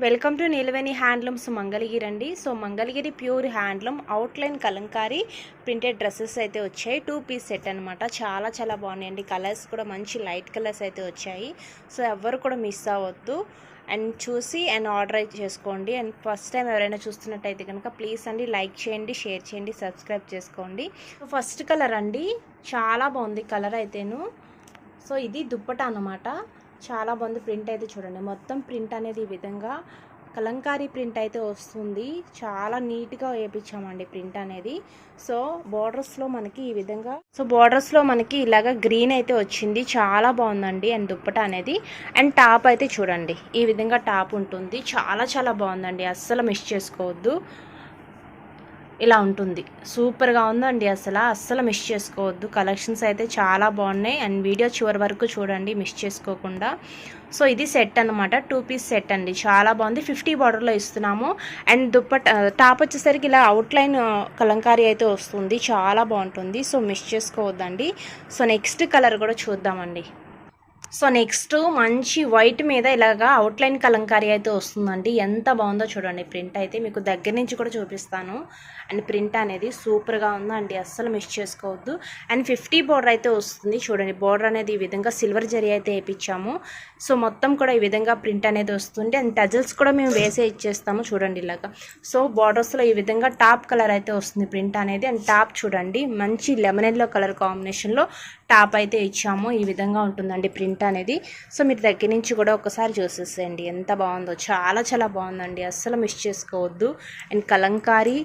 Welcome to Neelaveni handlooms Mangalagiri అండి. So Mangalagiri pure handloom outline kalamkari printed dresses అయితే వచ్చాయి. 2 పీస్ సెట్ అనమాట. చాలా బాగున్నాయండి. కలర్స్ కూడా మంచి లైట్ కలర్స్ అయితే వచ్చాయి. సో ఎవ్వరు కూడా మిస్ అవ్వద్దు అండ్ చూసి అండ్ ఆర్డర్ అయితే చేసుకోండి. అండ్ ఫస్ట్ టైం ఎవరైనా చూస్తున్నట్టయితే కనుక ప్లీజ్ అండి లైక్ చేయండి, షేర్ చేయండి, సబ్స్క్రైబ్ చేసుకోండి. సో ఫస్ట్ కలర్ అండి, చాలా బాగుంది కలర్ అయితేను. సో ఇది దుప్పటా అన్నమాట. చాలా బాగుంది. ప్రింట్ అయితే చూడండి, మొత్తం ప్రింట్ అనేది ఈ విధంగా కలంకారీ ప్రింట్ అయితే వస్తుంది. చాలా నీట్గా వేయించామండి ప్రింట్ అనేది. సో బోర్డర్స్లో మనకి ఈ విధంగా మనకి ఇలాగ గ్రీన్ అయితే వచ్చింది. చాలా బాగుందండి. అండ్ దుప్పట అనేది అండ్ టాప్ అయితే చూడండి ఈ విధంగా టాప్ ఉంటుంది. చాలా బాగుందండి, అస్సలు మిస్ చేసుకోవద్దు. ఇలా ఉంటుంది, సూపర్గా ఉందండి. అస్సలు మిస్ చేసుకోవద్దు. కలెక్షన్స్ అయితే చాలా బాగున్నాయి అండ్ వీడియో చివరి వరకు చూడండి మిస్ చేసుకోకుండా. సో ఇది సెట్ అనమాట, 2 పీస్ సెట్ అండి. చాలా బాగుంది. 50 బార్డర్లో ఇస్తున్నాము. అండ్ టాప్ వచ్చేసరికి ఇలా అవుట్లైన్ కలంకారీ అయితే వస్తుంది. చాలా బాగుంటుంది. సో మిస్ చేసుకోవద్దండి. సో నెక్స్ట్ కలర్ కూడా చూద్దామండి. సో నెక్స్ట్ మంచి వైట్ మీద ఇలాగా అవుట్లైన్ కలంకారీ అయితే వస్తుందండి. ఎంత బాగుందో చూడండి. ప్రింట్ అయితే మీకు దగ్గర నుంచి కూడా చూపిస్తాను. అండ్ ప్రింట్ అనేది సూపర్గా ఉందండి, అస్సలు మిస్ చేసుకోవద్దు. అండ్ 50 బోర్డర్ అయితే వస్తుంది. చూడండి బోర్డర్ అనేది ఈ విధంగా సిల్వర్ జరీ అయితే వేయించాము. సో మొత్తం కూడా ఈ విధంగా ప్రింట్ అనేది వస్తుంది. అండ్ టజల్స్ కూడా మేము వేసే ఇచ్చేస్తాము. చూడండి ఇలాగా. సో బార్డర్స్లో ఈ విధంగా టాప్ కలర్ అయితే వస్తుంది ప్రింట్ అనేది. అండ్ టాప్ చూడండి మంచి లెమన్ ఎల్లో కలర్ కాంబినేషన్లో టాప్ అయితే ఇచ్చాము. ఈ విధంగా ఉంటుందండి ప్రింట్ అనేది. సో మీరు దగ్గర నుంచి కూడా ఒకసారి చూసేసేయండి ఎంత బాగుందో. చాలా బాగుందండి, అస్సలు మిస్ చేసుకోవద్దు. అండ్ కలంకారీ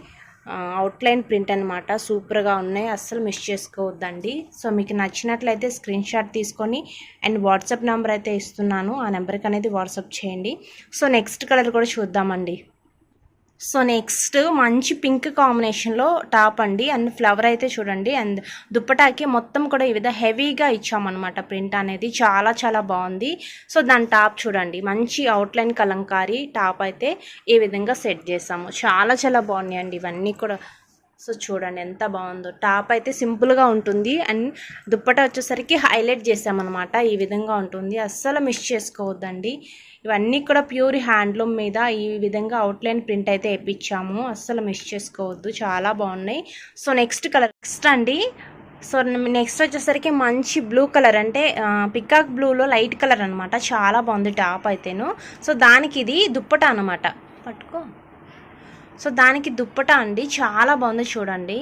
అవుట్లైన్ ప్రింట్ అనమాట. సూపర్గా ఉన్నాయి, అస్సలు మిస్ చేసుకోవద్దండి. సో మీకు నచ్చినట్లయితే స్క్రీన్ షాట్ తీసుకొని అండ్ వాట్సాప్ నెంబర్ అయితే ఇస్తున్నాను, ఆ నెంబర్కి అనేది వాట్సాప్ చేయండి. సో నెక్స్ట్ కలర్ కూడా చూద్దామండి. సో నెక్స్ట్ మంచి పింక్ కాంబినేషన్లో టాప్ అండి. అండ్ ఫ్లవర్ అయితే చూడండి. అండ్ దుప్పటాకి మొత్తం కూడా ఈ విధంగా హెవీగా ఇచ్చామన్నమాట ప్రింట్ అనేది. చాలా బాగుంది. సో దాని టాప్ చూడండి, మంచి అవుట్లైన్ కలంకారీ టాప్ అయితే ఈ విధంగా సెట్ చేసాము. చాలా బాగున్నాయండి ఇవన్నీ కూడా. సో చూడండి ఎంత బాగుందో. టాప్ అయితే సింపుల్గా ఉంటుంది. అండ్ దుప్పట వచ్చేసరికి హైలైట్ చేసామన్నమాట. ఈ విధంగా ఉంటుంది, అస్సలు మిస్ చేసుకోవద్దండి. ఇవన్నీ కూడా ప్యూర్ హ్యాండ్లూమ్ మీద ఈ విధంగా అవుట్లైన్ ప్రింట్ అయితే వేయించాము. అస్సలు మిస్ చేసుకోవద్దు, చాలా బాగున్నాయి. సో నెక్స్ట్ కలర్ అండి. సో నెక్స్ట్ వచ్చేసరికి మంచి బ్లూ కలర్, అంటే పికాక్ బ్లూలో లైట్ కలర్ అనమాట. చాలా బాగుంది టాప్ అయితేను. సో దానికి ఇది దుప్పట అనమాట. పట్టుకో. సో దానికి దుప్పట అండి, చాలా బాగుంది చూడండి.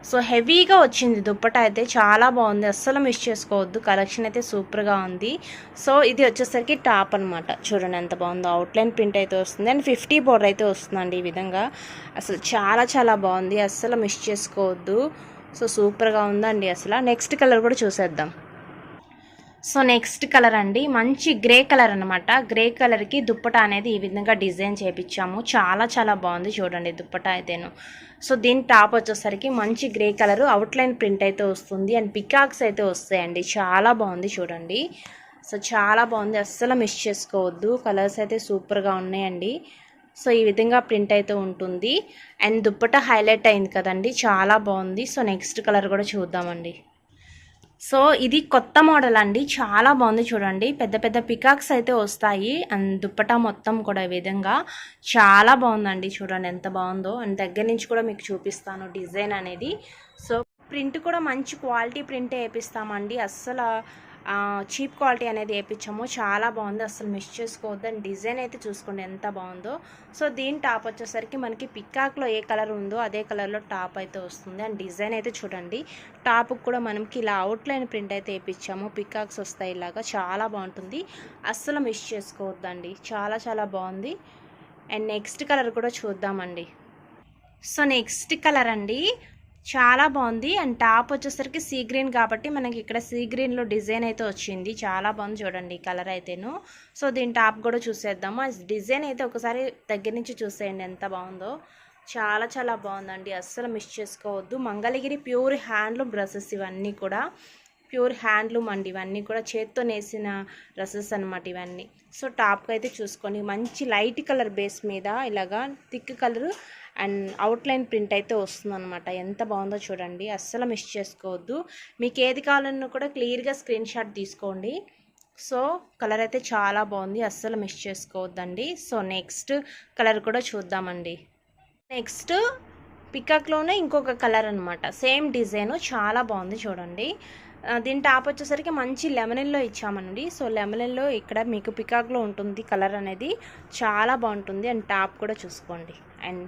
సో హెవీగా వచ్చింది దుప్పట అయితే, చాలా బాగుంది, అస్సలు మిస్ చేసుకోవద్దు. కలెక్షన్ అయితే సూపర్గా ఉంది. సో ఇది వచ్చేసరికి టాప్ అనమాట. చూడండి ఎంత బాగుందో. అవుట్లైన్ ప్రింట్ అయితే వస్తుంది. అండ్ 50 బోర్డర్ అయితే వస్తుందండి ఈ విధంగా. అసలు చాలా బాగుంది, అస్సలు మిస్ చేసుకోవద్దు. సో సూపర్గా ఉందండి అసలు. నెక్స్ట్ కలర్ కూడా చూసేద్దాం. సో నెక్స్ట్ కలర్ అండి, మంచి గ్రే కలర్ అనమాట. గ్రే కలర్కి దుప్పట అనేది ఈ విధంగా డిజైన్ చేయించాము. చాలా బాగుంది చూడండి దుప్పట అయితేను. సో దీని టాప్ వచ్చేసరికి మంచి గ్రే కలర్ అవుట్లైన్ ప్రింట్ అయితే వస్తుంది. అండ్ పికాక్స్ అయితే వస్తాయండి. చాలా బాగుంది చూడండి. సో చాలా బాగుంది, అస్సలు మిస్ చేసుకోవద్దు. కలర్స్ అయితే సూపర్గా ఉన్నాయండి. సో ఈ విధంగా ప్రింట్ అయితే ఉంటుంది. అండ్ దుప్పట హైలైట్ అయింది కదండి, చాలా బాగుంది. సో నెక్స్ట్ కలర్ కూడా చూద్దామండి. సో ఇది కొత్త మోడల్ అండి, చాలా బాగుంది చూడండి. పెద్ద పికాక్స్ అయితే వస్తాయి. అండ్ దుప్పటా మొత్తం కూడా ఈ విధంగా చాలా బాగుందండి. చూడండి ఎంత బాగుందో. అండ్ దగ్గర నుంచి కూడా మీకు చూపిస్తాను డిజైన్ అనేది. సో ప్రింట్ కూడా మంచి క్వాలిటీ ప్రింటే వేపిస్తామండి, అస్సలు చీప్ క్వాలిటీ అనేది వేయించాము. చాలా బాగుంది, అసలు మిస్ చేసుకోవద్దు. అండ్ డిజైన్ అయితే చూసుకోండి ఎంత బాగుందో. సో దీని టాప్ వచ్చేసరికి మనకి పికాక్లో ఏ కలర్ ఉందో అదే కలర్లో టాప్ అయితే వస్తుంది. అండ్ డిజైన్ అయితే చూడండి. టాప్కి కూడా మనకి ఇలా అవుట్లైన్ ప్రింట్ అయితే వేయించాము. పికాక్స్ వస్తాయి ఇలాగా, చాలా బాగుంటుంది, అస్సలు మిస్ చేసుకోవద్దండి. చాలా బాగుంది. అండ్ నెక్స్ట్ కలర్ కూడా చూద్దామండి. సో నెక్స్ట్ కలర్ అండి, చాలా బాగుంది. అండ్ టాప్ వచ్చేసరికి సీ గ్రీన్ కాబట్టి మనకి ఇక్కడ సీ గ్రీన్లో డిజైన్ అయితే వచ్చింది. చాలా బాగుంది చూడండి కలర్ అయితేను. సో దీని టాప్ కూడా చూసేద్దాము. ఆ డిజైన్ అయితే ఒకసారి దగ్గర నుంచి చూసేయండి ఎంత బాగుందో. చాలా బాగుందండి, అస్సలు మిస్ చేసుకోవద్దు. మంగళగిరి ప్యూర్ హ్యాండ్లూమ్ డ్రెస్సెస్ ఇవన్నీ కూడా ప్యూర్ హ్యాండ్లూమ్ అండి. ఇవన్నీ కూడా చేత్తో నేసిన డ్రెస్సెస్ అనమాట ఇవన్నీ. సో టాప్కి అయితే చూసుకొని మంచి లైట్ కలర్ బేస్ మీద ఇలాగా thick colour and outline print అయితే వస్తుందన్నమాట. ఎంత బాగుందో చూడండి, అస్సలు మిస్ చేసుకోవద్దు. మీకు ఏది కావాలన్నా కూడా క్లియర్గా స్క్రీన్ షాట్ తీసుకోండి. సో కలర్ అయితే చాలా బాగుంది, అస్సలు మిస్ చేసుకోవద్దండి. సో నెక్స్ట్ కలర్ కూడా చూద్దామండి. నెక్స్ట్ పికాక్లోనే ఇంకొక కలర్ అనమాట, సేమ్ డిజైన్ చాలా బాగుంది చూడండి. దీని టాప్ వచ్చేసరికి మంచి లెమనెల్లో ఇచ్చామండి. సో లెమనెల్లో ఇక్కడ మీకు పికాక్లో ఉంటుంది కలర్ అనేది, చాలా బాగుంటుంది. అండ్ టాప్ కూడా చూసుకోండి. అండ్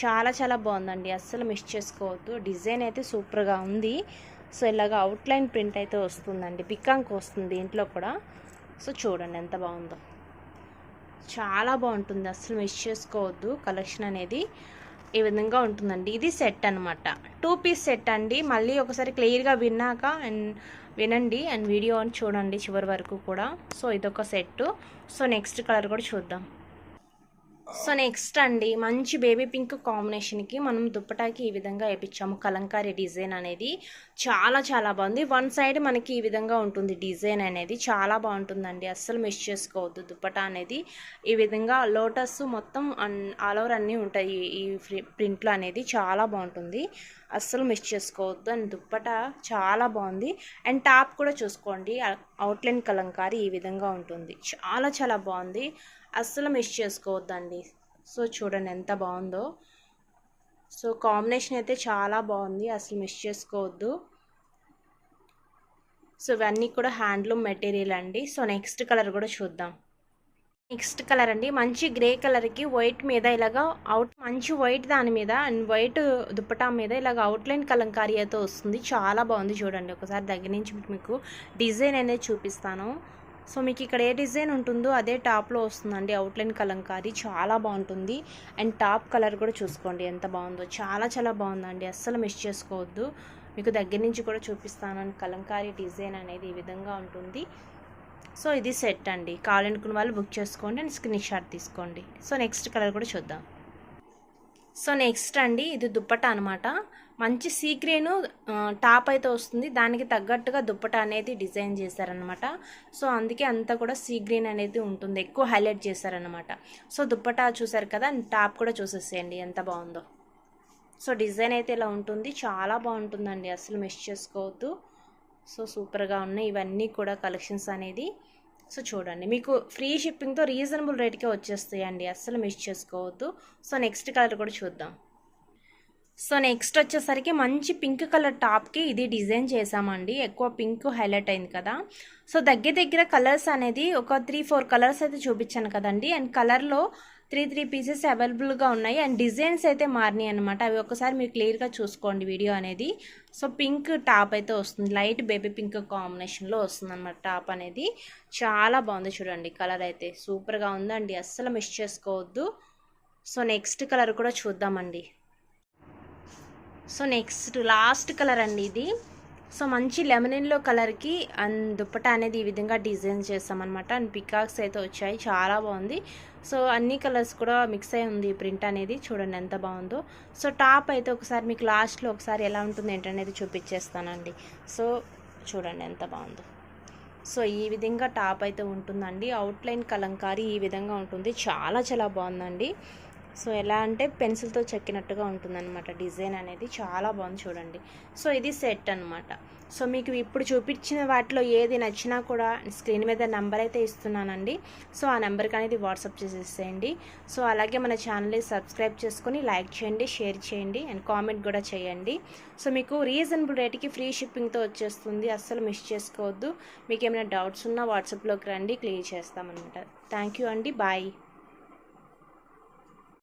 చాలా చాలా బాగుందండి, అస్సలు మిస్ చేసుకోవద్దు. డిజైన్ అయితే సూపర్గా ఉంది. సో ఇలాగ అవుట్లైన్ ప్రింట్ అయితే వస్తుందండి, పికాక్ వస్తుంది దీంట్లో కూడా. సో చూడండి ఎంత బాగుందో, చాలా బాగుంటుంది, అస్సలు మిస్ చేసుకోవద్దు. కలెక్షన్ అనేది ఈ విధంగా ఉంటుందండి. ఇది సెట్ అనమాట, 2 పీస్ సెట్ అండి. మళ్ళీ ఒకసారి క్లియర్గా విన్నాక అండ్ వినండి అండ్ వీడియో అని చూడండి చివరి వరకు కూడా. సో ఇదొక సెట్. సో నెక్స్ట్ కలర్ కూడా చూద్దాం. సో నెక్స్ట్ అండి, మంచి బేబీ పింక్ కాంబినేషన్కి మనం దుప్పటాకి ఈ విధంగా వేయించాము కలంకారీ డిజైన్ అనేది. చాలా చాలా బాగుంది. వన్ సైడ్ మనకి ఈ విధంగా ఉంటుంది డిజైన్ అనేది, చాలా బాగుంటుందండి, అస్సలు మిస్ చేసుకోవద్దు. దుప్పటా అనేది ఈ విధంగా లోటస్ మొత్తం ఆల్ ఓవర్ అన్నీ ఉంటాయి ఈ ప్రింట్లో అనేది, చాలా బాగుంటుంది, అస్సలు మిస్ చేసుకోవద్దు. అండ్ దుప్పటా చాలా బాగుంది. అండ్ టాప్ కూడా చూసుకోండి, అవుట్లైన్ కలంకారీ ఈ విధంగా ఉంటుంది, చాలా చాలా బాగుంది, అస్సలు మిస్ చేసుకోవద్దండి. సో చూడండి ఎంత బాగుందో. సో కాంబినేషన్ అయితే చాలా బాగుంది, అసలు మిస్ చేసుకోవద్దు. సో ఇవన్నీ కూడా హ్యాండ్లూమ్ మెటీరియల్ అండి. సో నెక్స్ట్ కలర్ కూడా చూద్దాం. నెక్స్ట్ కలర్ అండి, మంచి గ్రే కలర్కి వైట్ మీద ఇలాగా మంచి వైట్ దాని మీద అండ్ వైట్ దుప్పటా మీద ఇలాగ అవుట్లైన్ కలంకారీ అయితే వస్తుంది, చాలా బాగుంది చూడండి. ఒకసారి దగ్గర నుంచి మీకు డిజైన్ అనేది చూపిస్తాను. సో మీకు ఇక్కడ ఏ డిజైన్ ఉంటుందో అదే టాప్లో వస్తుందండి, అవుట్లైన్ కలంకారీ చాలా బాగుంటుంది. అండ్ టాప్ కలర్ కూడా చూసుకోండి ఎంత బాగుందో, చాలా చాలా బాగుందండి, అస్సలు మిస్ చేసుకోవద్దు. మీకు దగ్గర నుంచి కూడా చూపిస్తాను. అండ్ కలంకారీ డిజైన్ అనేది ఈ విధంగా ఉంటుంది. సో ఇది సెట్ అండి, కావాలనుకున్న వాళ్ళు బుక్ చేసుకోండి అండ్ స్క్రీన్ షాట్ తీసుకోండి. సో నెక్స్ట్ కలర్ కూడా చూద్దాం. సో నెక్స్ట్ అండి, ఇది దుప్పటా అనమాట, మంచి సీ గ్రీన్ టాప్ అయితే వస్తుంది, దానికి తగ్గట్టుగా దుప్పటా అనేది డిజైన్ చేశారనమాట. సో అందుకే అంతా కూడా సీ గ్రీన్ అనేది ఉంటుంది, ఎక్కువ హైలైట్ చేశారనమాట. సో దుప్పటా చూసారు కదా, టాప్ కూడా చూసేసేయండి ఎంత బాగుందో. సో డిజైన్ అయితే ఇలా ఉంటుంది, చాలా బాగుంటుందండి, అసలు మిస్ చేసుకోవద్దు. సో సూపర్గా ఉన్నాయి ఇవన్నీ కూడా కలెక్షన్స్ అనేది. సో చూడండి, మీకు ఫ్రీ షిప్పింగ్తో రీజనబుల్ రేట్కే వచ్చేస్తాయండి, అస్సలు మిస్ చేసుకోవద్దు. సో నెక్స్ట్ కలర్ కూడా చూద్దాం. సో నెక్స్ట్ వచ్చేసరికి మంచి పింక్ కలర్ టాప్కి ఇది డిజైన్ చేసామండి, ఎక్కువ పింక్ హైలైట్ అయింది కదా. సో దగ్గర కలర్స్ అనేది ఒక 3-4 కలర్స్ అయితే చూపించాను కదండి. అండ్ కలర్లో 3 పీసెస్ అవైలబుల్గా ఉన్నాయి. అండ్ డిజైన్స్ అయితే మారినాయి అనమాట, అవి ఒకసారి మీరు క్లియర్గా చూసుకోండి వీడియో అనేది. సో పింక్ టాప్ అయితే వస్తుంది, లైట్ బేబీ పింక్ కాంబినేషన్లో వస్తుంది అనమాట టాప్ అనేది, చాలా బాగుంది చూడండి. కలర్ అయితే సూపర్గా ఉందండి, అస్సలు మిస్ చేసుకోవద్దు. సో నెక్స్ట్ కలర్ కూడా చూద్దామండి. సో నెక్స్ట్ లాస్ట్ కలర్ అండి ఇది. సో మంచి లెమనిన్లో కలర్కి అండ్ దుప్పటా అనేది ఈ విధంగా డిజైన్ చేస్తామన్నమాట. అండ్ పికాక్స్ అయితే వచ్చాయి, చాలా బాగుంది. సో అన్ని కలర్స్ కూడా మిక్స్ అయి ఉంది ప్రింట్ అనేది, చూడండి ఎంత బాగుందో. సో టాప్ అయితే ఒకసారి మీకు లాస్ట్లో ఒకసారి ఎలా ఉంటుంది ఏంటనేది చూపించేస్తానండి. సో చూడండి ఎంత బాగుందో. సో ఈ విధంగా టాప్ అయితే ఉంటుందండి, అవుట్లైన్ కలంకారీ ఈ విధంగా ఉంటుంది, చాలా చాలా బాగుందండి. సో ఎలా అంటే పెన్సిల్తో చెక్కినట్టుగా ఉంటుందన్నమాట డిజైన్ అనేది, చాలా బాగుంది చూడండి. సో ఇది సెట్ అనమాట. సో మీకు ఇప్పుడు చూపించిన వాటిలో ఏది నచ్చినా కూడా స్క్రీన్ మీద నెంబర్ అయితే ఇస్తున్నానండి. సో ఆ నెంబర్కి అనేది వాట్సాప్ చేసేసేయండి. సో అలాగే మన ఛానల్ని సబ్స్క్రైబ్ చేసుకొని లైక్ చేయండి, షేర్ చేయండి అండ్ కామెంట్ కూడా చేయండి. సో మీకు రీజనబుల్ రేట్కి ఫ్రీ షిప్పింగ్తో వచ్చేస్తుంది, అస్సలు మిస్ చేసుకోవద్దు. మీకు ఏమైనా డౌట్స్ ఉన్నా వాట్సాప్లోకి రండి, క్లియర్ చేస్తామన్నమాట. థ్యాంక్ యూ అండి, బాయ్.